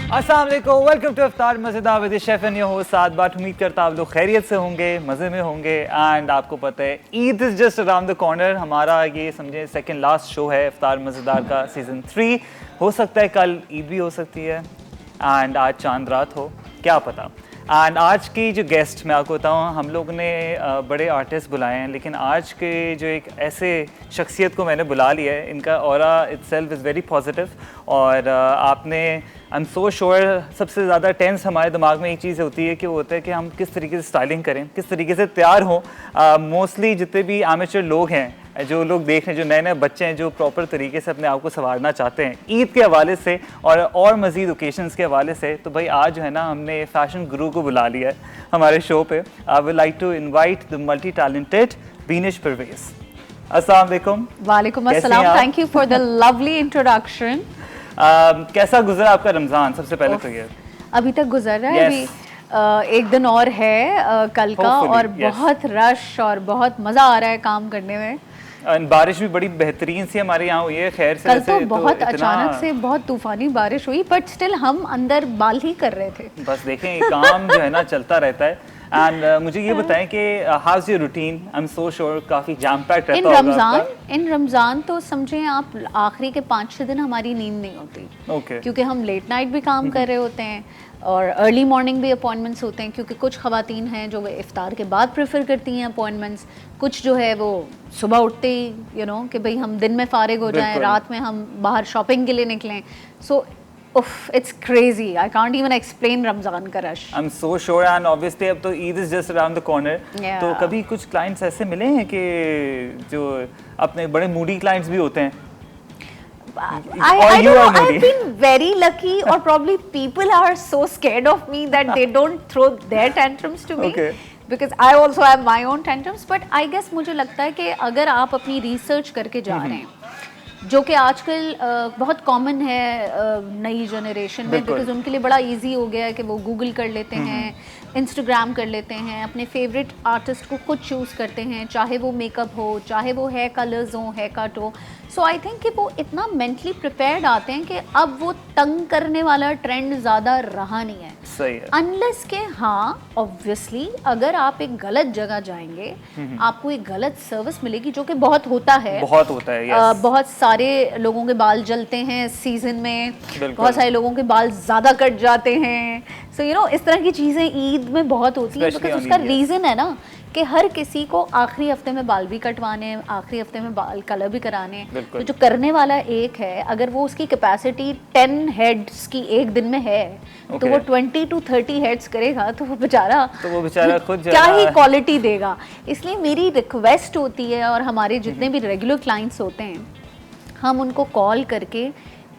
अस्सलाम वालेकुम, welcome to Iftar Mazedar with chef and your host Saad Butt. उम्मीद करता आप लोग खैरियत से होंगे, मज़े में होंगे। एंड आपको पता है Eid is just around the corner. हमारा ये समझे सेकंड लास्ट शो है इफ्तार मज़ेदार का सीज़न 3। हो सकता है कल ईद भी हो सकती है एंड आज चांद रात हो, क्या पता। एंड आज की जो गेस्ट मैं आपको बताऊँ, हम लोग ने बड़े आर्टिस्ट बुलाए हैं, लेकिन आज के जो एक ऐसे शख्सियत को मैंने बुला लिया है, इनका aura itself is very positive. और आपने आई एम सो श्योर सबसे ज़्यादा टेंस हमारे दिमाग में एक चीज़ होती है कि वो होता है कि हम किस तरीके से स्टाइलिंग करें, किस तरीके से तैयार हों। मोस्टली जितने भी एमेचर लोग हैं, जो लोग देख रहे हैं, जो नए नए बच्चे हैं जो प्रॉपर तरीके से अपने आप को संवारना चाहते हैं ईद के हवाले से और मज़ीद ओकेशंस के हवाले से, तो भाई आज जो है ना हमने फैशन गुरु को बुला लिया है हमारे शो पे। I would like to invite the multi talented Beenish Parvez. अस्सलाम वालेकुम। वालेकुम अस्सलाम, thank you for the lovely introduction. कैसा गुजरा आपका रमज़ान? सबसे पहले तो ये अभी तक गुजर रहा है। अभी एक दिन और है कल का, और बहुत रश और बहुत मज़ा आ रहा है काम करने में। बारिश भी बड़ी बेहतरीन सी हमारे यहाँ हुई है। खैर से कल तो बहुत अचानक से बहुत तूफानी बारिश हुई, बट स्टिल हम अंदर बाल ही कर रहे थे। बस देखें काम जो है ना चलता रहता है। एंड मुझे ये बताएं कि how is your routine? I am so sure काफी जैम पैक्ड रहता होगा। इन रमजान तो समझें आप आखिरी के 5-6 दिन हमारी नींद नहीं होती, क्योंकि हम लेट नाइट भी काम कर रहे होते हैं और अर्ली मॉर्निंग भी अपॉइंटमेंट्स होते हैं, क्योंकि कुछ ख़वातीन हैं जो इफ्तार के बाद प्रेफर करती हैं अपॉइंटमेंट्स, कुछ जो है वो सुबह उठते ही कि भाई हम दिन में फारिग हो जाएं, रात में हम बाहर शॉपिंग के लिए निकलें। सो it's crazy. I can't even explain Ramzan का rush. I'm so sure, and obviously अब तो Eid is just around the corner। तो कभी कुछ क्लाइंट्स ऐसे मिले हैं कि जो अपने बड़े मूडी क्लाइंट्स भी होते हैं? I don't know. I've been very lucky, or probably people are so scared of me that they don't throw their tantrums to me. Because I also have my own tantrums. But I guess मुझे लगता है कि अगर आप अपनी research करके जा रहे हैं, जो कि आजकल बहुत कॉमन है नई जनरेशन में, बिकॉज उनके लिए बड़ा इजी हो गया है कि वो गूगल कर लेते हैं, इंस्टाग्राम कर लेते हैं, अपने फेवरेट आर्टिस्ट को खुद चूज़ करते हैं, चाहे वो मेकअप हो, चाहे वो हेयर कलर्स हो, हेयर कट हो। सो आई थिंक कि वो इतना मेंटली प्रिपेयर्ड आते हैं कि अब वो तंग करने वाला ट्रेंड ज़्यादा रहा नहीं है। सही है। अनलेस के हाँ ऑब्वियसली अगर आप एक गलत जगह जाएंगे, आपको एक गलत सर्विस मिलेगी, जो कि बहुत होता है। yes. बहुत सारे लोगों के बाल जलते हैं सीजन में, बहुत सारे लोगों के बाल ज़्यादा कट जाते हैं। सो इस तरह की चीज़ें ईद में बहुत होती है, बिकॉज उसका रीज़न है ना कि हर किसी को आखिरी हफ्ते में बाल भी कटवाने हैं, आखिरी हफ्ते में बाल कलर भी कराने हैं। तो जो करने वाला एक है, अगर वो उसकी कैपेसिटी 10 हेड्स की एक दिन में है, तो वो 20 to 30 हेड्स करेगा, तो वो बेचारा खुद क्या ही क्वालिटी देगा। इसलिए मेरी रिक्वेस्ट होती है, और हमारे जितने भी रेगुलर क्लाइंट्स होते हैं, हम उनको कॉल करके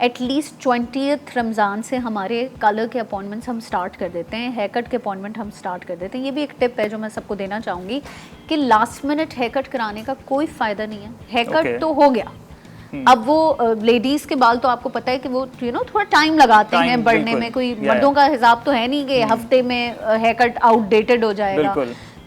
एटलीस्ट 20th रमज़ान से हमारे कलर के अपॉइंटमेंट्स हम स्टार्ट कर देते हैं, हेयर कट के अपॉइंटमेंट हम स्टार्ट कर देते हैं। ये भी एक टिप है जो मैं सबको देना चाहूँगी कि लास्ट मिनट हेयर कट कराने का कोई फ़ायदा नहीं है। हेयर कट तो हो गया, अब वो लेडीज़ के बाल तो आपको पता है कि वो थोड़ा टाइम लगाते हैं बढ़ने में। कोई मर्दों का हिसाब तो है नहीं कि हफ्ते में हेयर कट आउटडेटेड हो जाएगा।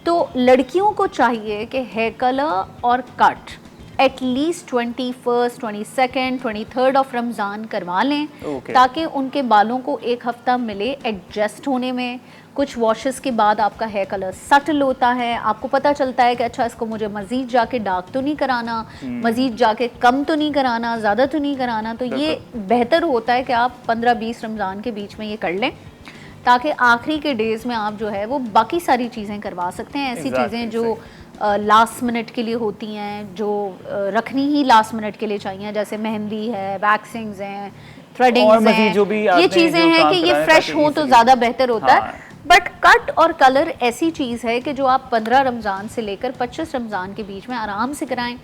तो लड़कियों को चाहिए कि हेयर कलर और cut at least 21st, 22nd, 23rd of Ramzan करवा लें, ताकि उनके बालों को एक हफ्ता मिले एडजस्ट होने में। कुछ वॉशेस के बाद आपका हेयर कलर सटल होता है, आपको पता चलता है कि अच्छा इसको मुझे मज़ीद जाके डार्क तो नहीं कराना, मज़ीद जाके कम तो नहीं कराना, ज़्यादा तो नहीं कराना। तो ये बेहतर होता है कि आप 15-20 रमज़ान के बीच में ये कर लें, ताकि आखिरी के डेज़ में आप जो है वो बाकी सारी चीज़ें करवा सकते हैं। ऐसी चीज़ें जो लास्ट मिनट के लिए होती हैं, जो रखनी ही लास्ट मिनट के लिए चाहिए, जैसे मेहंदी है, वैक्सिंग्स हैं, थ्रेडिंग्स हैं, ये चीज़ें हैं कि ये फ्रेश हो तो ज़्यादा बेहतर होता है। बट कट और कलर ऐसी चीज़ है कि जो आप 15 रमज़ान से लेकर 25 रमज़ान के बीच में आराम से कराएं,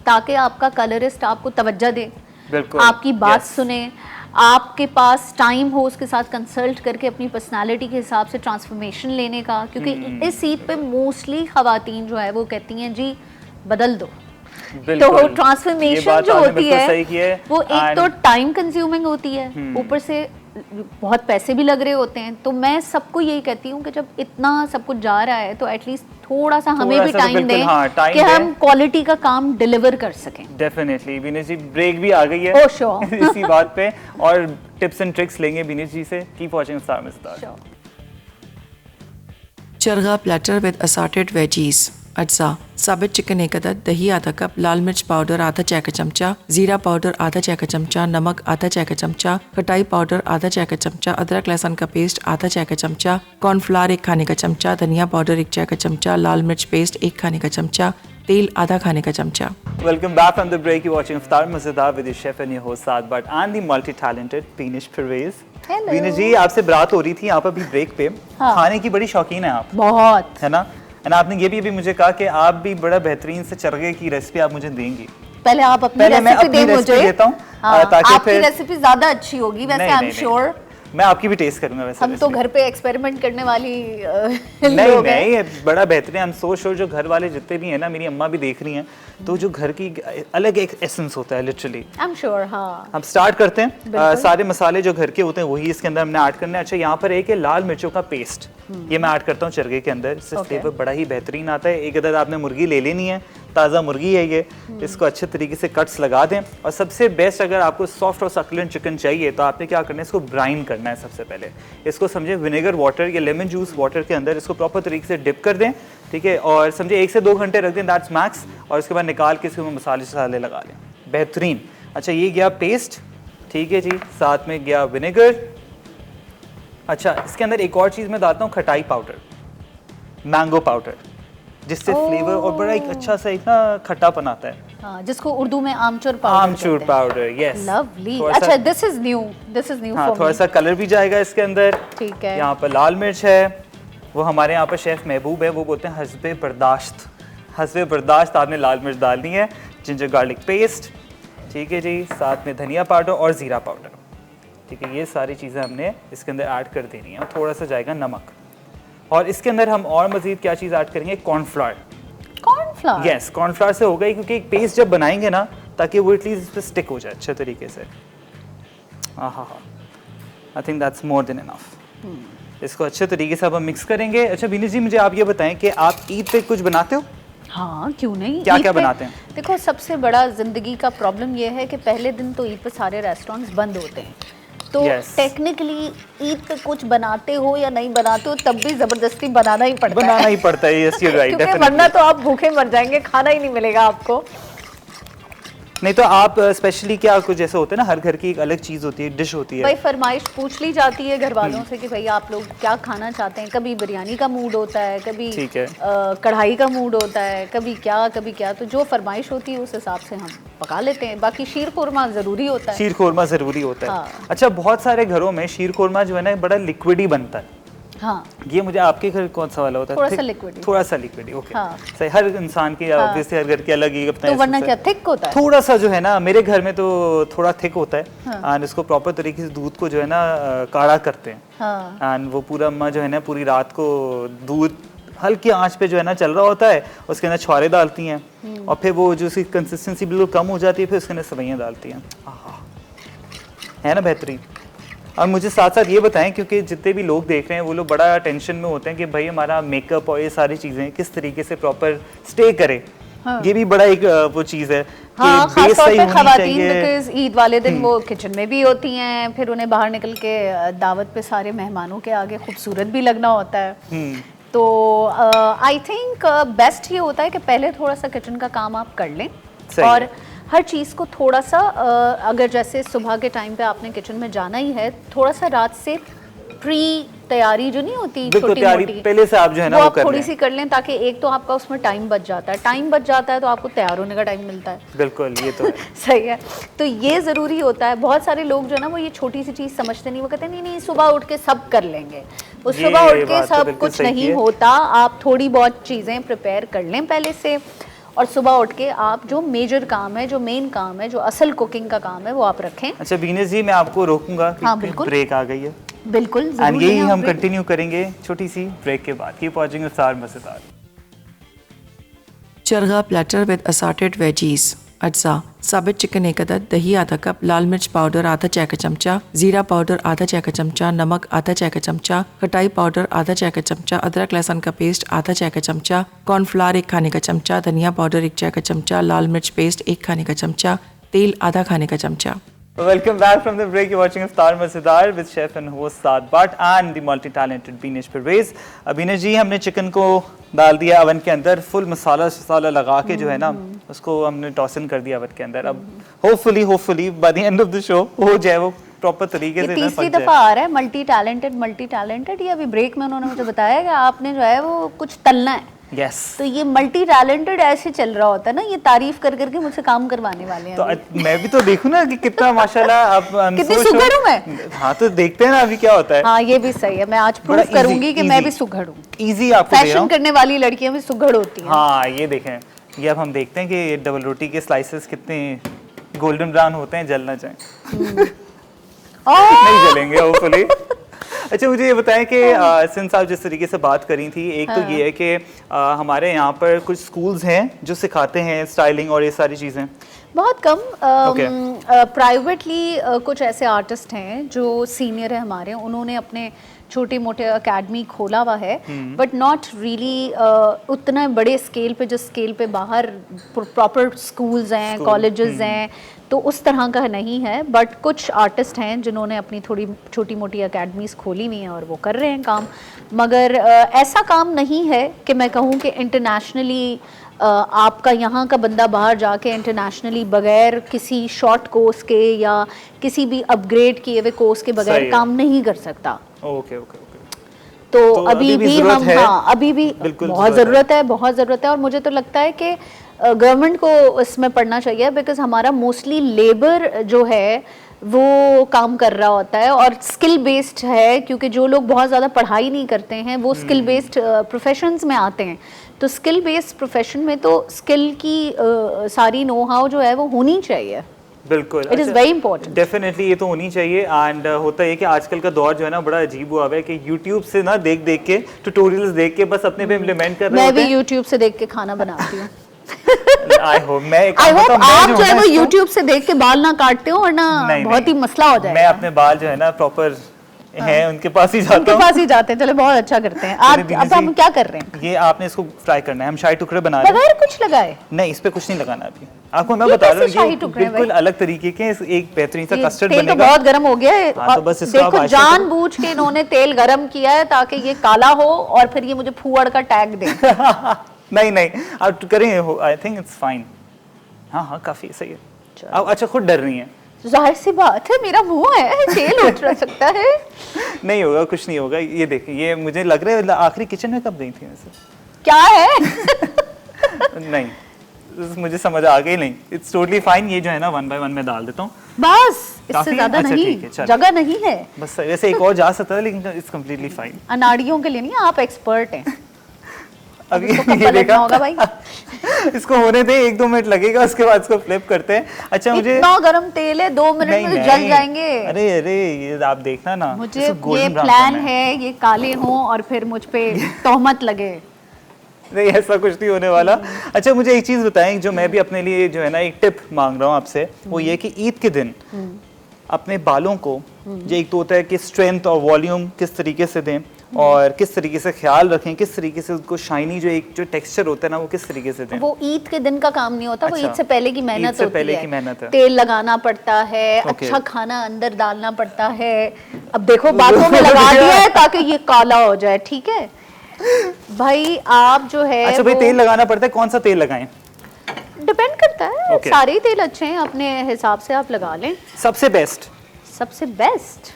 ताकि आपका कलरिस्ट आपको तवज्जो दे, आपकी बात सुने, आपके पास टाइम हो उसके साथ कंसल्ट करके अपनी पर्सनालिटी के हिसाब से ट्रांसफॉर्मेशन लेने का। क्योंकि इस ईद पे मोस्टली ख़वातीन जो है वो कहती हैं जी बदल दो। तो ट्रांसफॉर्मेशन जो होती है वो एक तो टाइम कंज्यूमिंग होती है, ऊपर से बहुत पैसे भी लग रहे होते हैं। तो मैं सबको यही कहती हूँ कि जब इतना सब कुछ जा रहा है तो एटलीस्ट थोड़ा सा हमें भी टाइम दें कि हम क्वालिटी का काम डिलीवर कर सकें। डेफिनेटली बीनेश जी, ब्रेक भी आ गई है ओह श्योर इसी बात पे, और टिप्स एंड ट्रिक्स लेंगे बीनेश जी से। कीप वाचिंग स्टार मजेदार। Chargha platter with assorted veggies. अज्जा: साबित चिकन 1 अदद, दही आधा कप, लाल मिर्च पाउडर आधा चाय का चमचा, जीरा पाउडर आधा चाय का चमचा, नमक आधा चाय का चमचा, खटाई पाउडर आधा चाय का चमचा, अदरक लहसुन का पेस्ट आधा चाय का चमचा, कॉर्नफ्लावर 1 खाने का चमचा, धनिया पाउडर 1 चाय का चमचा, लाल मिर्च पेस्ट 1 खाने का चमचा, तेल आधा खाने का चमचा। Welcome back from the break. You're watching Iftar Mazedar with your chef and your host Saad Bhatt and the multi-talented Beenish Pervez. Hello. Beenish जी, आपसे बात हो रही थी यहाँ पर अभी ब्रेक पे। हाँ। खाने की बड़ी शौकीन है आप, बहुत, है ना? एंड आपने ये भी अभी मुझे कहा कि आप भी बड़ा बेहतरीन से चरगे की रेसिपी आप मुझे देंगी। पहले आप अपनी पहले मैं रेसिपी अपनी दे रेसिपी मुझे। देता हूँ, हाँ, ताकि आपकी फिर रेसिपी ज्यादा अच्छी होगी वैसे, आई एम श्योर। मैं आपकी भी टेस्ट करूंगा वैसे। हम तो घर पे एक्सपेरिमेंट करने वाली नहीं लोग हैं। नहीं, बड़ा बेहतरीन। आई एम सो श्योर जो घर वाले जितने भी हैं ना, मेरी अम्मा भी देख रही हैं, तो जो घर की अलग एक एसेंस होता है लिटरली। I am sure. हाँ, हम स्टार्ट करते हैं। सारे मसाले जो घर के होते हैं वही इसके अंदर हमने ऐड करने हैं। अच्छा, यहाँ पर एक है लाल मिर्चों का पेस्ट, ये मैं ऐड करता हूँ चरगे के अंदर। इससे फ्लेवर बड़ा ही बेहतरीन आता है। 1 अदद आपने मुर्गी ले लेनी है, ताज़ा मुर्गी है ये। इसको अच्छे तरीके से कट्स लगा दें। और सबसे बेस्ट, अगर आपको सॉफ्ट और सक्लेंट चिकन चाहिए तो आपने क्या करना है, इसको ब्राइन करना है सबसे पहले। इसको समझे विनेगर वाटर या लेमन जूस वाटर के अंदर इसको प्रॉपर तरीके से डिप कर दें, ठीक है, और समझे 1 से 2 घंटे रख दें, दैट्स मैक्स। और उसके बाद निकाल के इसको मसाले लगा लें, बेहतरीन। अच्छा, ये गया पेस्ट, ठीक है जी, साथ में गया विनेगर। अच्छा, इसके अंदर एक और चीज़ मैं डालता हूँ, खटाई पाउडर, मैंगो पाउडर, जिससे फ्लेवर और बड़ा एक अच्छा सा एक ना खट्टापन आता है। हाँ, जिसको उर्दू में आमचूर पाउडर आमचूर पाउडर, यस। लवली। अच्छा, दिस इज न्यू हाँ, थोड़ा सा कलर भी जाएगा इसके अंदर। ठीक है। यहाँ पर लाल मिर्च है, वो हमारे यहाँ पर शेफ महबूब है, वो बोलते हैं हस्बे बर्दाश्त। हस्बे बर्दाश्त आपने लाल मिर्च डालनी है। जिंजर गार्लिक पेस्ट, ठीक है जी, साथ में धनिया पाउडर और ज़ीरा पाउडर, ठीक है, ये सारी चीज़ें हमने इसके अंदर ऐड कर देनी है। और थोड़ा सा जाएगा नमक। और इसके अंदर हम और मज़ीद क्या चीज़ ऐड करेंगे, कॉर्नफ्लावर। कॉर्नफ्लावर? यस, कॉर्नफ्लावर से होगा, क्योंकि एक पेस्ट जब बनाएंगे ना, ताकि वो एटलीस्ट इस पर स्टिक हो जाए अच्छे तरीके से। हाँ हाँ हाँ, I think that's more than enough. इसको अच्छे तरीके से अब हम मिक्स करेंगे। अच्छा बीनी जी, मुझे आप ये बताएं कि आप ईद पे कुछ बनाते हो? हाँ, क्यों नहीं। क्या क्या बनाते हैं? देखो, सबसे बड़ा जिंदगी का प्रॉब्लम ये है कि पहले दिन तो ईद पे सारे रेस्टोरेंट्स बंद होते हैं, तो टेक्निकली ईद पे कुछ बनाते हो या नहीं बनाते हो, तब भी जबरदस्ती बनाना ही पड़ता है। यस, यू आर राइट, क्योंकि वरना तो आप भूखे मर जाएंगे, खाना ही नहीं मिलेगा आपको। नहीं तो आप स्पेशली क्या, कुछ जैसे होता है ना, हर घर की एक अलग चीज़ होती है, डिश होती है। भाई फरमाइश पूछ ली जाती है घर वालों से कि भाई आप लोग क्या खाना चाहते हैं। कभी बिरयानी का मूड होता है, कभी कढ़ाई का मूड होता है, कभी क्या। तो जो फरमाइश होती है उस हिसाब से हम पका लेते हैं। बाकी शीर खुरमा ज़रूरी होता है। शीर खुरमा ज़रूरी होता है। हाँ। अच्छा, बहुत सारे घरों में शीर खुरमा जो है ना बड़ा लिक्विड ही बनता है। हाँ, ये मुझे आपके घर कौन सा वाला होता है? थोड़ा सा लिक्विड, ओके। हाँ। सही, हर इंसान की ऑब्वियसली हर घर की अलग ही अपना। तो वरना क्या थिक होता है? थोड़ा सा जो है ना, मेरे घर में तो थोड़ा थिक होता है। एंड इसको प्रॉपर तरीके से दूध को जो है ना काढ़ा करते हैं। एंड वो पूरा अम्मा जो है ना पूरी रात को दूध हल्की आंच पे जो है ना चल रहा होता है, उसके अंदर छौरे डालती हैं, और फिर वो जो उसकी कंसिस्टेंसी बिल्कुल कम हो जाती है, फिर उसके अंदर सवैयाँ डालती हैं। है ना बेहतरीन। और मुझे साथ साथ ये बताएं, क्योंकि जितने भी लोग देख रहे हैं वो लोग बड़ा टेंशन में होते हैं कि भाई हमारा मेकअप और ये सारी चीज़ें किस तरीके से प्रॉपर स्टे करे। हाँ। ये भी बड़ा एक वो चीज़ है कि हाँ, बेस सही होनी चाहिए। बिकॉज़ ईद वाले दिन वो किचन में भी होती हैं, फिर उन्हें बाहर निकल के दावत पे सारे मेहमानों के आगे खूबसूरत भी लगना होता है। तो आई थिंक बेस्ट ये होता है कि पहले थोड़ा सा किचन का काम आप कर लें, और हर चीज़ को थोड़ा सा अगर जैसे सुबह के टाइम पे आपने किचन में जाना ही है, थोड़ा सा रात से प्री तैयारी जो नहीं होती छोटी मोटी, पहले से आप जो है ना वो आप थोड़ी सी कर लें, ताकि एक तो आपका उसमें टाइम बच जाता है, तो आपको तैयार होने का टाइम मिलता है। बिल्कुल, ये तो है। सही है, तो ये ज़रूरी होता है। बहुत सारे लोग जो है ना वो ये छोटी सी चीज़ समझते नहीं, वो कहते हैं नहीं सुबह उठ के सब कर लेंगे। वो सुबह उठ के सब कुछ नहीं होता, आप थोड़ी बहुत चीज़ें प्रिपेयर कर लें पहले से, और सुबह उठ के आप जो मेजर काम है, जो मेन काम है, जो असल कुकिंग का काम है, वो आप रखें। अच्छा बीनेश जी, मैं आपको रोकूंगा, हाँ, बिल्कुल, ब्रेक आ गई है। बिल्कुल, एंड यही हम कंटिन्यू करेंगे छोटी सी ब्रेक के बाद। कीप वाचिंग इफ्तार मज़ेदार। Chargha platter with assorted veggies. अज्जा, साबित चिकन 1 अदद, दही आधा कप, लाल मिर्च पाउडर आधा चाय का चमचा, जीरा पाउडर आधा चाय का चमचा, नमक आधा चाय का चमचा, खटाई पाउडर आधा चाय का चमचा, अदरक लहसुन का पेस्ट आधा चाय का चमचा, कॉर्नफ्लावर 1 खाने का चमचा, धनिया पाउडर 1 चाय का चमचा, लाल मिर्च पेस्ट 1 खाने का चमचा, तेल आधा खाने का चमचा। Welcome back from the break. You're watching Iftar Mazedar with chef and host Saad Bhatt and the multi-talented Binesh Pervez. Binesh जी, हमने चिकन को डाल दिया अवन के अंदर, फुल मसाला लगा के जो है ना उसको हमने टॉस इन कर दिया अवन के अंदर। अब hopefully by the end of the show हो जाए वो प्रॉपर तरीके से। तीसरी दफा आ रहा है मल्टी टैलेंटेड। ये अभी ब्रेक में उन्होंने मुझे बताया कि आपने जो है वो कुछ तलना है। Yes. तो ये मल्टी टैलेंटेड ऐसे चल रहा होता है ना, ये तारीफ कर करके मुझसे काम करवाने वाले हैं। तो मैं भी तो देखूं ना कि कितना माशाल्लाह अब कितनी सुघड़ हूं मैं। हाँ तो देखते हैं ना अभी क्या होता है। हाँ ये भी सही है, मैं आज प्रूव करूंगी कि मैं भी सुघड़ हूँ। इजी आपको दे रहा हूं। फैशन करने वाली लड़कियां भी सुघड़ होती हैं। हाँ ये देखें, ये अब हम देखते हैं कि ये डबल रोटी के स्लाइसेस कितने गोल्डन ब्राउन होते हैं, जलना चाहिए। नहीं जलेंगे होपफुली। अच्छा मुझे ये बताएं कि सिंस आप जिस तरीके से बात करी थी, एक तो ये है कि हमारे यहाँ पर कुछ स्कूल्स हैं जो सिखाते हैं स्टाइलिंग और ये सारी चीज़ें। बहुत कम प्राइवेटली कुछ ऐसे आर्टिस्ट हैं जो सीनियर है हमारे, उन्होंने अपने छोटे मोटे अकेडमी खोला हुआ है, बट नॉट रियली उतना बड़े स्केल पे, जो स्केल पे बाहर प्रॉपर स्कूल्स हैं, कॉलेजेस हैं, तो उस तरह का नहीं है। बट कुछ आर्टिस्ट हैं जिन्होंने अपनी थोड़ी छोटी मोटी अकेडमीज खोली हुई हैं और वो कर रहे हैं काम, मगर ऐसा काम नहीं है कि मैं कहूँ कि इंटरनेशनली आपका यहाँ का बंदा बाहर जाके इंटरनेशनली बगैर किसी शॉर्ट कोर्स के या किसी भी अपग्रेड किए हुए कोर्स के बगैर काम नहीं कर सकता। ओके। तो अभी भी हम अभी भी बहुत ज़रूरत है और मुझे तो लगता है कि गवर्नमेंट को इसमें पढ़ना चाहिए, बिकॉज हमारा मोस्टली लेबर जो है वो काम कर रहा होता है और स्किल बेस्ड है, क्योंकि जो लोग बहुत ज़्यादा पढ़ाई नहीं करते हैं वो स्किल बेस्ड प्रोफेशंस में आते हैं। तो स्किल बेस्ड प्रोफेशन में तो स्किल की सारी नो हाउ जो है वो होनी चाहिए। बिल्कुल, it is very important. Definitely ये तो होनी चाहिए। एंड होता है कि आजकल का दौर जो है ना बड़ा अजीब हुआ है कि यूट्यूब से ना देख के ट्यूटोरियल्स देख के बस अपने पे इम्प्लीमेंट कर रहे हैं। मैं भी यूट्यूब से देख के खाना बनाती हूँ। आई होप आप जो है वो यूट्यूब से देख के बाल ना काटते हो वरना बहुत ही मसला हो जाएगा। मैं अपने बाल जो है ना प्रॉपर हैं उनके पास ही जाता हूं। उनके पास ही जाते हैं, चलो बहुत अच्छा करते हैं। अब हम क्या कर रहे हैं? ये आपने इसको फ्राई करना है, हम शाही टुकड़े बना रहे हैं बगैर कुछ लगाए। नहीं, इस पे कुछ नहीं लगाना अभी, आपको मैं बता रहा हूँ। ये बिल्कुल अलग तरीके के एक बेहतरीन सा कस्टर्ड बनेगा। तेल तो बहुत गर्म हो गया है और बस देखो जानबूझ के इन्होंने तेल गर्म किया है ताकि ये काला हो और फिर ये मुझे फूअड़ का टैग दे। नहीं आप करेंगे, आई थिंक इट्स फाइन। हाँ काफी सही है। अब अच्छा खुद डर रही हैं? जाहिर सी बात है, मेरा मुंह है, तेल उठ सकता है। नहीं होगा, कुछ नहीं होगा। ये देखिए, ये मुझे लग रहा है आखिरी किचन में कब गई थी वैसे? क्या है? नहीं मुझे समझ आ गई नहीं। It's totally fine. ये जो है ना 1 बाय 1 में डाल देता हूँ बस, इससे ज्यादा नहीं, जगह नहीं है बस। वैसे एक और जा सकता है लेकिन इट्स कंप्लीटली फाइन। अनाड़ियों के लिए नहीं, आप एक्सपर्ट हैं। अभी ये देखा होगा भाई। इसको होने दे, 1-2 मिनट लगेगा, उसके बाद इसको फ्लिप करते हैं। अच्छा मुझे इतना गरम तेल है, 2 मिनट में जल जाएंगे। अरे ये आप देखना ना, मुझे ये प्लान है ये काले हों और फिर मुझ पे तोहमत लगे। नहीं ऐसा कुछ नहीं होने वाला। अच्छा मुझे एक चीज बताएं, जो मैं भी अपने लिए जो है ना एक टिप मांग रहा हूँ आपसे, वो ये कि ईद के दिन अपने बालों को, जो एक तो होता है कि स्ट्रेंथ और वॉल्यूम किस तरीके से दें और किस तरीके से ख्याल रखें, किस तरीके से उसको शाइनी जो टेक्सचर होता है ना वो किस तरीके से दें। वो ईद के दिन का काम नहीं होता। अच्छा, वो ईद से पहले की मेहनत होती है। तेल लगाना पड़ता है, अच्छा खाना अंदर डालना पड़ता है। अब देखो बातों में लगा दिया है ताकि ये काला हो जाए, ठीक है भाई। आप जो है अच्छा भाई तेल लगाना पड़ता है, कौन सा तेल लगाएं? डिपेंड करता है, सारे ही तेल अच्छे हैं, अपने हिसाब से आप लगा लें। सबसे बेस्ट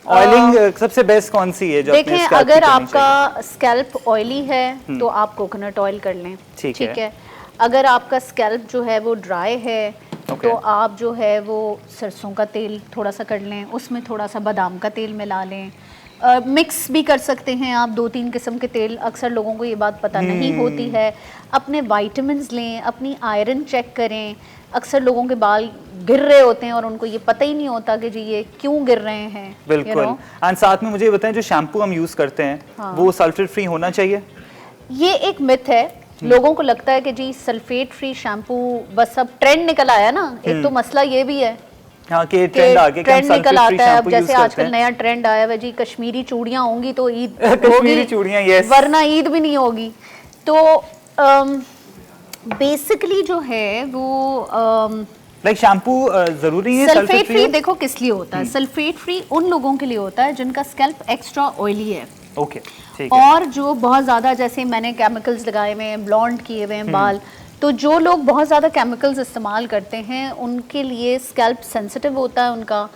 ऑयलिंग सबसे बेस्ट कौन सी है? जो देखें, अगर आपका स्कैल्प ऑयली है तो आप कोकोनट ऑयल कर लें, ठीक है। अगर आपका स्कैल्प जो है वो ड्राई है तो आप जो है वो सरसों का तेल थोड़ा सा कर लें, उसमें थोड़ा सा बादाम का तेल मिला लें। मिक्स भी कर सकते हैं आप 2-3 किस्म के तेल। अक्सर लोगों को ये बात पता नहीं होती है। अपने विटामिन्स लें, अपनी आयरन चेक करें। अक्सर लोगों के बाल गिर रहे होते हैं और उनको ये पता ही नहीं होता कि जी ये क्यों गिर रहे हैं। बिल्कुल। एंड साथ में मुझे बताएं, जो शैम्पू हम यूज करते हैं वो सल्फेट फ्री होना चाहिए? ये एक मिथ है लोगों को लगता है कि जी सल्फेट फ्री शैम्पू बस अब ट्रेंड निकल आया ना, एक तो मसला ये भी है हाँ कि ट्रेंड आ गया कि हम ट्रेंड निकल sulfate free आता है। अब shampoo use जैसे करते आजकल हैं। नया ट्रेंड आया है जी, कश्मीरी चूड़ियां होंगी तो ईद कश्मीरी होगी, चूड़ियां, yes। वरना ईद भी नहीं होगी। तो बेसिकली जो है वो लाइक शैम्पू जरूरी है सल्फेट फ्री हो? देखो किस लिए होता है, सल्फेट फ्री उन लोगों के लिए होता है जिनका स्कैल्प एक्स्ट्रा ऑयली है, ओके ठीक है। और जो बहुत ज़्यादा, जैसे मैंने केमिकल्स लगाए हुए हैं, ब्लॉन्ड किए हुए हैं बाल, तो जो लोग बहुत ज़्यादा केमिकल्स इस्तेमाल करते हैं उनके लिए स्कैल्प सेंसिटिव होता है उनका,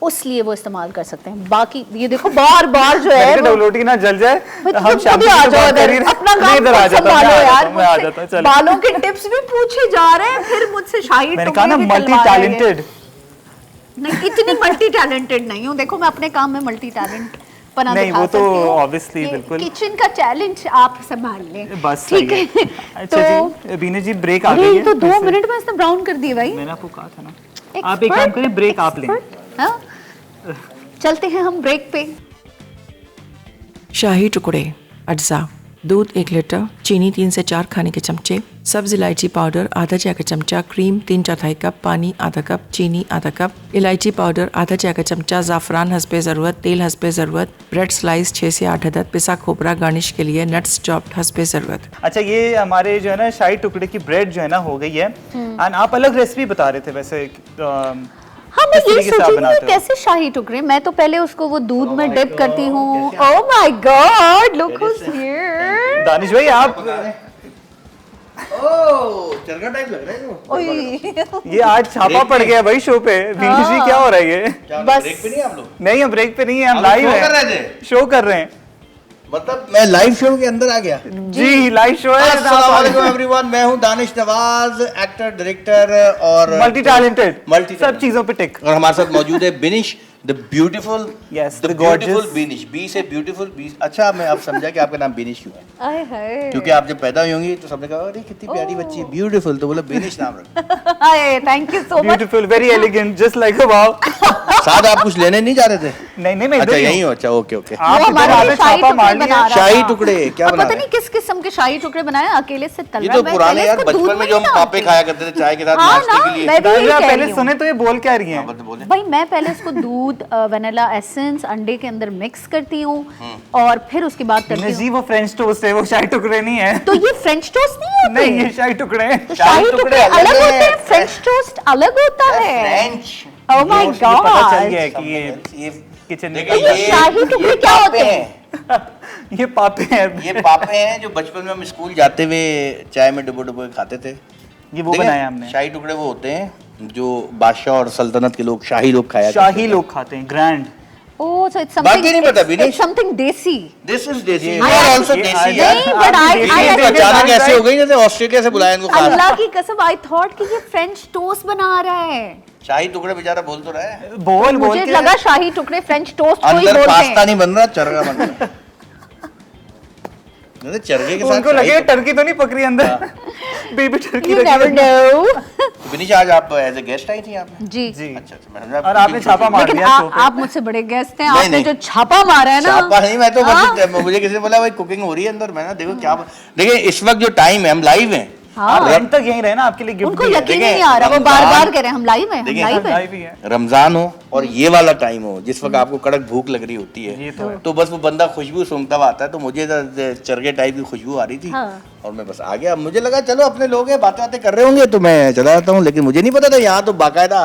उसलिए वो इस्तेमाल कर सकते हैं। बाकी ये देखो बार बार जो है डबलोटी ना जल जाए, हम तुम शैम्पू खुद ही आ की जाओ बात कर ही इधर, रहे- अपना मैं काम इधर आ खुद जाता हूँ, संभालो यार, मैं आ जाता हूँ, मुझसे चलो। बालों के टिप्स भी पूछे जा रहे हैं, फिर मुझसे शाही मैंने कहा ना टुकड़े भी मल्टी डलवा रहे हैं। टैलेंटेड। नहीं, इतनी मल्टी टैलेंटेड नहीं हूँ, देखो मैं अपने काम में मल्टी टैलेंट पना नहीं, दिखा वो तो सकती हूँ। obviously कि बिल्कुल। किचन का चैलेंज आप संभाल लें, बस ठीक सही है। अच्छा जी, बीने जी ब्रेक आ अरे गई ये है तो फिर 2 से। मिनट में इसने ब्राउन कर दिए भाई। मैंने आपको कहा था ना, आप एक काम करें, ब्रेक आप लें। हाँ? चलते हैं हम ब्रेक पे। शाही टुकड़े अज्जा, दूध 1 लीटर, चीनी 3 से 4 खाने के चमचे, सब्ज इलायची पाउडर आधा चाय का चमचा, क्रीम 3/4 कप, पानी आधा कप, चीनी आधा कप, इलायची पाउडर आधा चाय का चमचा, ज़ाफ़रान हस्बे ज़रूरत, तेल हस्बे ज़रूरत, ब्रेड स्लाइस 6 से 8 अदद, पिसा खोपरा गार्निश के लिए, नट्स चॉप्ड हस्बे ज़रूरत। अच्छा ये हमारे जो है ना शाही टुकड़े की ब्रेड जो है ना हो गई है, एंड आप अलग रेसिपी बता रहे थे वैसे हाँ, मैं किस ये तरीके से आप सोची बनाते हूँ हो? कैसे शाही टुकड़े, मैं तो पहले उसको वो दूध में डिप करती हूँ। Oh my God, look who's here. Danish भाई आप चरखा टाइप लग रहा है जो। ओए ये आज छापा पड़ गया भाई शो पे। बीनी जी क्या हो रहा है ये? क्या बस। ब्रेक पे नहीं आप लोग? नहीं हम ब्रेक पे नहीं है, हम आप लाइव show कर है, रहे थे? शो कर रहे हैं मतलब मैं लाइव शो के अंदर आ गया। जी, लाइव शो है। अस्सलामुअलैकुम एवरीवन, मैं हूं दानिश नवाज, एक्टर, डायरेक्टर और मल्टी टैलेंटेड, मल्टी सब चीजों पे टिक। और हमारे साथ मौजूद है Binish the beautiful. Yes, the the beautiful gorgeous। Binish, B से ब्यूटीफुल बी। अच्छा मैं अब समझा कि आपका नाम बिनिश क्यों है, आय हाय। क्योंकि आप जब पैदा हुई होंगी तो सबने कहा अरे कितनी प्यारी बच्ची है, ब्यूटीफुल, तो बोला बिनिश नाम रखो। आय, thank you so much. Beautiful, very elegant, just like a wow. साथ आप कुछ लेने नहीं जा रहे थे? नहीं नहीं मैं अच्छा इधर ही यही हूँ। हो, अच्छा ओके ओके। आप वो इधर हमारे आके लिए शाही छापा टुकड़े मार बना लिया। रहा शाही था। टुकड़े क्या और बना पता रहे नहीं किस किस्म के शाही टुकड़े बनाए, अकेले से तल ये रहा तो है। मैं पुराने पहले यार इसको दूध बचपन में जो हम नहीं पापे डालती। खाया करते थे चाय के साथ हाँ नाश्ते ना, के लिए। मैं भी दानिश यही आप कह पहले रही हूँ। सुने तो ये बोल क्या रही हैं? बोले भाई मैं पहले इसको दूध, वनीला एसेंस, अंडे के अंदर मिक्स करती हूँ और फिर उसके बाद करती दिनेश जी हूँ। वो फ्रेंच टोस्ट है, वो शाही टुकड़े नहीं है। तो ये फ्रेंच टोस्ट नहीं होते? नहीं ये शाही टुकड़े हैं। तो शाही टुकड़े अलग है। होते हैं, फ्रेंच टोस्ट अलग होता है। फ्रेंच। ओह माय ये पता चल गया है गॉड। कि ये ये किचन में देखिए, ये शाही टुकड़े ये क्या पापे होते हैं? ये पापे हैं। ये पापे हैं जो बचपन में हम स्कूल जाते हुए चाय में डुबो डुबो के खाते थे। ये वो देखिए, बनाया हमने। शाही टुकड़े वो होते हैं जो बादशाह और सल्तनत के लोग, शाही लोग खाया शाही करते थे। लोग खाते हैं, ग्रैंड। ओह, so it's बाकी नहीं पता, something, विनेश। it's something देसी। This is देसी। ये- You are also ये- देसी ये- यार। नहीं, but I- ये I- तो अचानक ऐसे हो गई जैसे ऑस्ट्रेलिया से बुलाया इनको खाना। अल्लाह की कसम, आई थॉट कि ये फ्रेंच टोस्ट बना रहा है। शाही टुकड़े बेचारा बोल तो रहा है। बोल बोल मुझे के लगा शाही टुकड़े फ्रेंच टोस्ट को ही अंदर बोलते पास्ता हैं। नहीं बन रहा, चरगा बन रहा है। नहीं, चरगे के साथ उनको शाही लगे टुकड़े। टर्की तो नहीं पकड़ी अंदर, बेबी टर्की You रखी never है। know। तो विनीश आज आप एज ए गेस्ट आई थी यहाँ पे? जी। जी अच्छा अच्छा, मैं समझा आप और आपने cooking छापा show मार की- लेकिन दिया शो पे। आप मुझसे बड़े गेस्ट हैं, नहीं, आपने नहीं। जो छापा मारा है ना। छापा नहीं, मैं तो हाँ। बस मुझे किसी ने बोला भाई कुकिंग हो रही है अंदर, मैं ना देखो क्या। देखिए इस वक्त जो टाइम है, हम लाइव हैं। आप एंड तक यहीं रहे ना, आपके लिए गिफ्ट उनको भी है। यकीन ही देखिए, नहीं आ रहा, वो बार बार रमजान- कह रहे हैं हम लाइव हैं, हम देखिए, लाइव हैं। लाइव ही है। रमजान हो और ये वाला टाइम हो जिस वक्त आपको कड़क भूख लग रही होती ये है, तो है। तो बस वो बंदा खुशबू सूंघता हुआ आता है, तो मुझे चरगे टाइप की खुशबू आ रही थी। हाँ। और मैं बस आ गया, मुझे लगा चलो अपने लोग हैं, बातें बातें कर रहे होंगे तो मैं चला जाता हूँ, लेकिन मुझे नहीं पता था यहाँ तो बाकायदा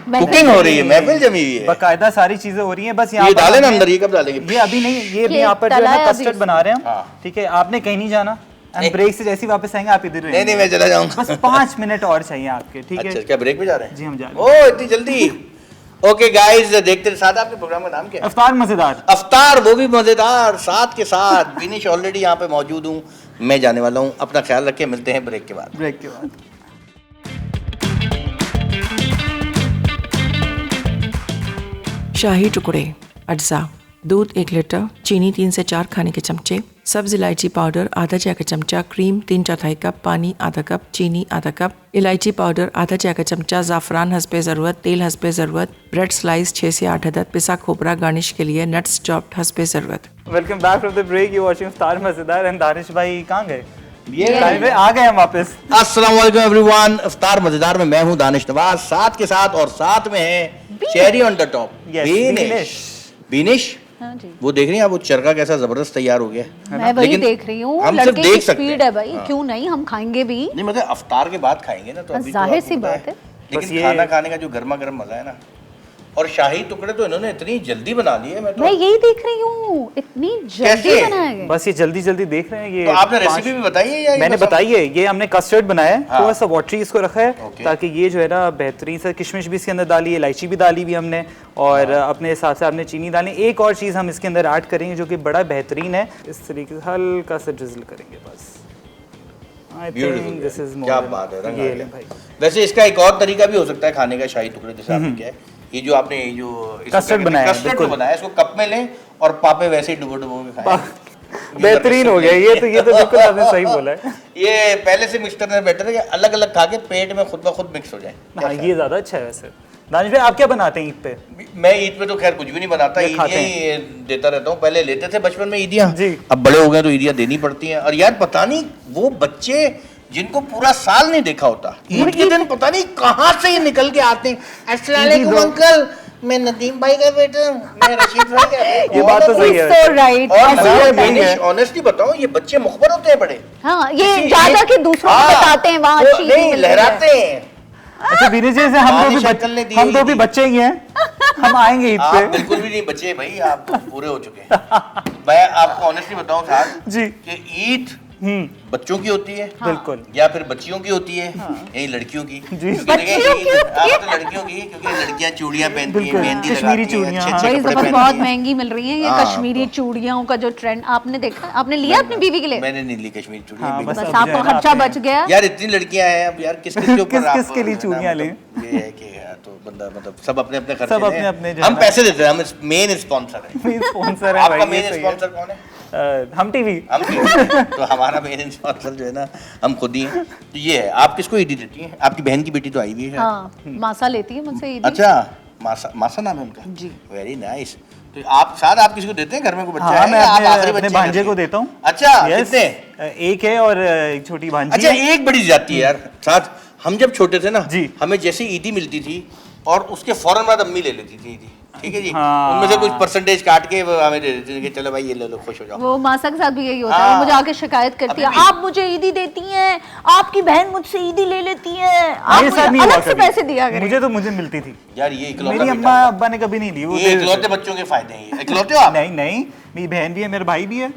महफिल कुकिंग हो रही है, महफिल जमी हुई है। बकायदा सारी चीजें हो रही हैं, बस यहाँ ये पर डाले ना हमने- अंदर, ये कब डालेंगे? ये अभी नहीं, ये अभी ये यहाँ पर जो है तला ना है अभी कस्टर्ड इसमें। बना रहे हैं हम। हाँ। ठीक है, आपने कहीं नहीं जाना, हम नहीं। ब्रेक से जैसे ही वापस आएंगे आप इधर नहीं नहीं, मैं चला जाऊंगा। बस 5 मिनट और चाहिए आपके, ठीक अच्छा, है? क्या ब्रेक पे जा रहे हैं? जी हम जा रहे ओ इतनी जल्दी? ओके गाइस, देखते रहे। साथ आपके प्रोग्राम का नाम क्या है? अफ्तार मजेदार। अफ्तार, वो भी मजेदार, साथ के साथ विनिश ऑलरेडी यहाँ पे मौजूद हूँ, मैं जाने वाला हूँ। अपना ख्याल रखिए, मिलते हैं ब्रेक के बाद। ब्रेक के बाद शाही टुकड़े अज्जा, दूध 1 लीटर, चीनी 3 से 4 खाने के चमचे, सब्ज इलायची पाउडर आधा चाय का चमचा, क्रीम 3/4 कप, पानी आधा कप, चीनी आधा कप, इलायची पाउडर आधा चाय का चमचा, ज़ाफ़रान हस्बे ज़रूरत, तेल हस्बे ज़रूरत, ब्रेड स्लाइस 6 से 8 अदद, पिसा खोपरा गार्निश के लिए, नट्स चॉप्ड हस्बे ज़रूरत। Welcome back from the break, you watching Iftar Mazedar. And Danish भाई कहाँ गए? ये दानिश भाई आ गए हम वापस। अस्सलाम वालेकुम एवरीवन। इफ्तार मजेदार में मैं हूं दानिश नवाज, साथ के साथ और साथ में है cherry on the top Beenish. Beenish हाँ जी। वो देख रही हैं आप, वो चरखा कैसा जबरदस्त तैयार हो गया। मैं वही लेकिन देख रही हूँ, हम सिर्फ लड़के की देख सकते स्पीड हैं। है भाई, क्यों नहीं, हम खाएंगे भी। नहीं मतलब अफ्तार के बाद खाएंगे ना, तो अभी तो जाहिर आपको सी पता बात है। बस लेकिन ये- खाना खाने का जो गर्मा गर्म मजा है ना, और शाही टुकड़े तो इन्होंने इतनी जल्दी बना लिए। मैं यही देख रही हूँ, इतनी जल्दी कैसे? बनाया गया। बस ये जल्दी जल्दी देख रहे हैं ये। तो आपने 5 रेसिपी भी बताई है या ये मैंने बस हम- बताई है, ये हमने कस्टर्ड बनाया है, हाँ। थोड़ा सा वाटरी इसको रखा है ओके। ताकि ये जो है ना बेहतरीन से, किशमिश भी इसके अंदर डाली है, इलायची भी डाली भी हमने, और अपने हिसाब से आपने चीनी डाली। एक और चीज़ हम इसके अंदर ऐड करेंगे जो कि बड़ा बेहतरीन है, इस तरीके से हल्का सा ड्रिजल करेंगे बस। आई थिंक दिस इज क्या बात है, रंग आ ये गया। ले भाई। वैसे इसका एक और तरीका भी हो सकता है खाने का शाही टुकड़े, जैसे आपने किया है। ये जो आपने ये जो इसको कस्टर्ड क्या कहते हैं, बनाया है, कस्टर्ड बिल्कुल। जो बनाया है, इसको कप में लें और पापे वैसे ही डुबो डुबो के खाएं। बेहतरीन हो गया ये तो बिल्कुल आपने सही बोला है। ये पहले से मिक्स करना बेटर है, अलग अलग खा के पेट में खुद ब खुद मिक्स हो जाए। हाँ ये ज़्यादा अच्छा है वैसे। दानिश भाई आप क्या बनाते हैं ईद पे? मैं ईद पे तो खैर कुछ भी नहीं बनाता, ये ईदियाँ खाते ही देता रहता हूँ। पहले लेते थे बचपन में ईदियाँ, जी। अब बड़े हो गए तो ईदियाँ देनी पड़ती हैं। और यार पता नहीं वो बच्चे जिनको पूरा साल नहीं देखा होता, ईद के दिन पता नहीं कहाँ से ये निकल के आते हैं। अस्सलाम वालेकुम अंकल, मैं नदीम भाई का बेटा, मैं रशीद भाई का बेटा। ये बात तो सही है। So right, और ऐसा मैं होता है। मैंने ऑनेस्टली बताऊं, ये बच्चे मुखबर होते हैं बड़े। हाँ, ये ज्यादा के दूसरों को हाँ, बताते हैं वहाँ वो अच्छी नहीं चीज़ें लहराते हैं। अच्छा बीनिश जी से हम दानिश तो भी अंकल ने दी हम तो हुई भी थी। बच्चे ही हैं, हम आएंगे ईद आप पे। बिल्कुल भी नहीं बचे भाई, आप तो पूरे हो चुके हैं। मैं आपको ऑनेस्टली बताऊं साहब जी। कि ईद बच्चों की होती है बिल्कुल। या फिर बच्चियों की होती है, यही लड़कियों की। जी। क्योंकि देखिए बच्चियों की ईद- होती है? हाँ, तो लड़कियों की, क्योंकि लड़कियां चूड़ियां पहनती हैं, बिल्कुल, मेहंदी कश्मीरी लगाती हैं, चूड़ियां, अच्छे-अच्छे भाई इस कपड़े वक्त पहनती बहुत हैं। महंगी मिल रही है ये हाँ, कश्मीरी चूड़ियों का जो ट्रेंड आपने देखा, आपने लिया अपनी बीवी के लिए? मैंने नहीं ली कश्मीरी चूड़ियां। हाँ, बिल्कुल। बस बस अब जो आपको है ना खर्चा आपने- बच गया। यार इतनी लड़कियां हैं, अब यार किस किस के ऊपर किस-किस आप के लिए जो है ना, चूड़ियां लें? मतलब ये है कि यार तो बंदा मतलब सब अपने अपने खर्चे सब लें। अपने-अपने जो है हम ना। पैसे देते हैं, हम मेन स्पॉन्सर हैं। स्पॉन्सर है आपका भाई, मेन ये सही है। स्पॉन्सर कौन है? हम टीवी। हम भी। तो हमारा मेन स्पॉन्सर जो है ना, हम खुद ही हैं। तो ये है, आप किसको ईदी देती हैं? आपकी बहन की बेटी तो आई हुई है। हाँ, मासा लेती है मुझसे ईदी। अच्छा, मासा मासा नाम है उनका? जी। Very nice. तो आप साथ आप किसी को देते हैं घर में कोई बच्चा हाँ है? मैं या आप आखिरी अपने बच्चे हैं भांजे घर को के? देता हूँ। अच्छा, Yes, कितने? एक है और एक छोटी भांजी अच्छा, है। एक बड़ी जाती है यार साथ। हम जब छोटे थे ना, जी। हमें जैसे ईदी मिलती थी और उसके फौरन बाद अम्मी ले लेती थी ईदी, ठीक है जी। हाँ। उनमें से कुछ परसेंटेज काट के वो हमें दे देती थी कि चलो भाई ये ले लो, खुश हो जाओ। वो मासा के साथ भी यही होता है, हाँ। वो मुझे आके शिकायत करती है, अभी भी। आप मुझे ईदी देती हैं, आपकी बहन मुझसे ईदी ले लेती है, आप मेरे मुझे साथ नहीं हुआ अलग से कभी। पैसे दिया करें। मुझे मिलती थी। यार ये इकलौता मेरी बेटा अम्मा है। अब्बा ने कभी नहीं ली वो ये दे देते इकलौते थे। बच्चों के फायदे हैं। ये इकलौते हो आप? नहीं नहीं, मेरी बहन भी है, मेरा भाई भी है,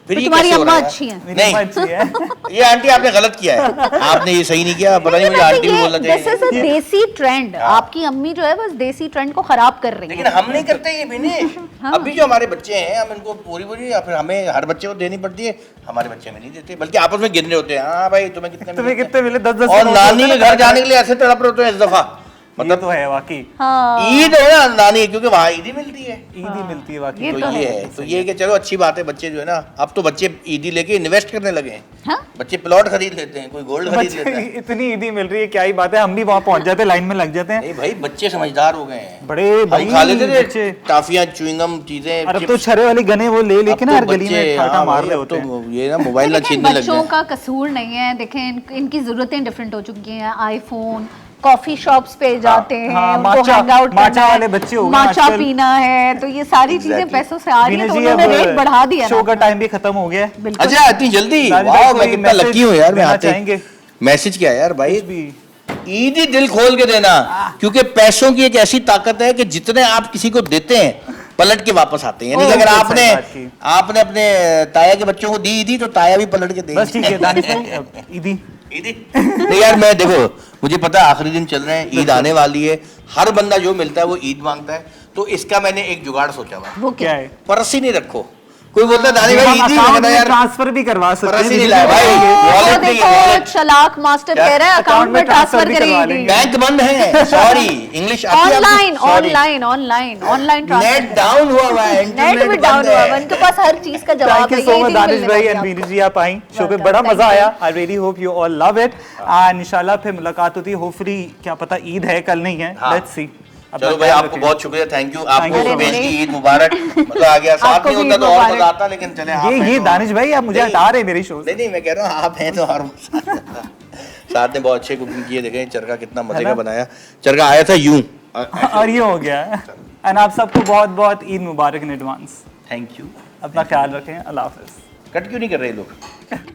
फिर तो ये तुम्हारी कैसे हो अम्मा रहा है? अच्छी हैं। मेरी अम्मा अच्छी है। ये आंटी आपने गलत किया है, आपने ये सही नहीं किया। पता नहीं मुझे आंटी भी बोलना दिस इज चाहिए। अ देसी ट्रेंड। आपकी अम्मी जो है बस देसी ट्रेंड को खराब कर रही लेकिन है। हम नहीं करते ये बिनेश। अभी जो हमारे बच्चे हैं, हम इनको पूरी पूरी, या फिर हमें हर बच्चे को देनी पड़ती है, हमारे बच्चे में नहीं देते, बल्कि आपस में गिन रहे होते हैं। हाँ भाई तुम्हें कितने तुम्हें मिले? कितने मिले? 10-10 और नोट नानी होते के हैं घर जाने के लिए ऐसे तड़प रहे होते हैं इस दफा। मतलब तो है वाकई, हाँ, ईद है ना नानी, क्योंकि वहाँ ईदी मिलती है। ईदी मिलती है वाकई। ये तो तो ये है, तो ये कि चलो अच्छी बात है। बच्चे जो है ना, अब तो बच्चे ईदी लेके इन्वेस्ट करने लगे हैं। हाँ? बच्चे प्लॉट खरीद लेते हैं, कोई गोल्ड खरीद लेता बच्चे है। इतनी ईदी मिल रही है, क्या ही बात है। हम भी वहाँ पहुँच जाते हैं, लाइन में लग जाते हैं। नहीं भाई, बच्चे समझदार हो गए हैं। बड़े भाई हम खा लेते थे बच्चे। टाफियां, च्युइंगम, चीजें। और अब तो छरे वाली गने वो ले लेके ना हर गली में ठाठा मार रहे होते हैं। तो ये ना मोबाइल ना लेकिन छीनने लग बच्चों गए। का कसूर नहीं है। देखें इनकी जरूरतें डिफरेंट हो चुकी हैं। आईफोन, कॉफी शॉप्स पे जाते हैं, हाँ, उनको माचा- हैंग आउट माचा वाले बच्चे हो गए माचा आजकल। पीना है, तो ये सारी चीजें Exactly. पैसों से आ रही है, तो बीने जी, उन्होंने अब रेट बढ़ा दिया शो ना। का टाइम भी खत्म हो गया है। बिल्कुल। अच्छा, इतनी जल्दी? दानिश वाह, भाई, मैं कोई कितना मैसेज लकी हूँ यार। मैं देना आते चाहेंगे? मैसेज क्या है यार भाई, भी ईद ही दिल खोल के देना, क्योंकि पैसों की एक ऐसी ताकत है कि जितने आप किसी को देते हैं पलट के वापस आते हैं। यानी कि ओह, अगर सही आपने बात की। आपने अपने ताया के बच्चों को दी ईदी, तो ताया भी पलट के देंगे। बस ठीक है दानिश भाई, अब ईदी ईदी नहीं यार, मैं देखो, मुझे पता है आखिरी दिन चल रहे हैं, ईद आने वाली है, हर बंदा जो मिलता है वो ईद मांगता है। तो इसका मैंने एक जुगाड़ सोचा हुआ है। वो क्या क्या है? पर्स ही नहीं रखो। कोई बोलता है दादी भाई हम ईद ही अकाउंट मांगना में यार, ट्रांसफर भी करवा सकते पर्स ही हैं। नहीं लाया भाई। वो वॉलेट नहीं है, देखो वॉलेट। चालाक मास्टर क्या? कह रहा है अकाउंट में ट्रांसफर भी करवा करेगी। लेंगे। बैंक बंद है, sorry, English online online online online net transfer. Down हुआ हुआ है, नेट इंटरनेट भी बंद डाउन हुआ है। है, उनके पास हर चीज का जवाब थैंक है। यू सो यही मच दिन दानिश मिलने भाई वाली एंड है बीनी जी, आप आई शो पे, Welcome, बड़ा thank मजा you. आया। I really hope you all love it and इंशाल्लाह फिर मुलाकात होती है। होपफुली क्या पता ईद है कल नहीं है, हाँ। Let's see. अपना चलो भाई, ख्याल आपको रखें। बहुत शुक्रिया, थैंक यू you आपको, so सुबह much. की ईद मुबारक। मतलब आ गया, साथ आपको नहीं भी होता ईद तो और मुबारक। मजा आता, लेकिन चले आप हैं ये तो- दानिश भाई आप मुझे नहीं, हटा रहे मेरी शो से। नहीं मैं कह रहा हूँ आप हैं तो और मजा आता। साथ ने बहुत अच्छे कुकिंग किए, देखें चरखा कितना मजे है का ना? बनाया। चरखा आया था यूं और ये हो गया एंड आप सबको बहुत बहुत ईद मुबारक इन एडवांस। Thank you. अपना ख्याल रखें, अल्लाह हाफिज़। कट क्यों नहीं कर रहे ये लोग?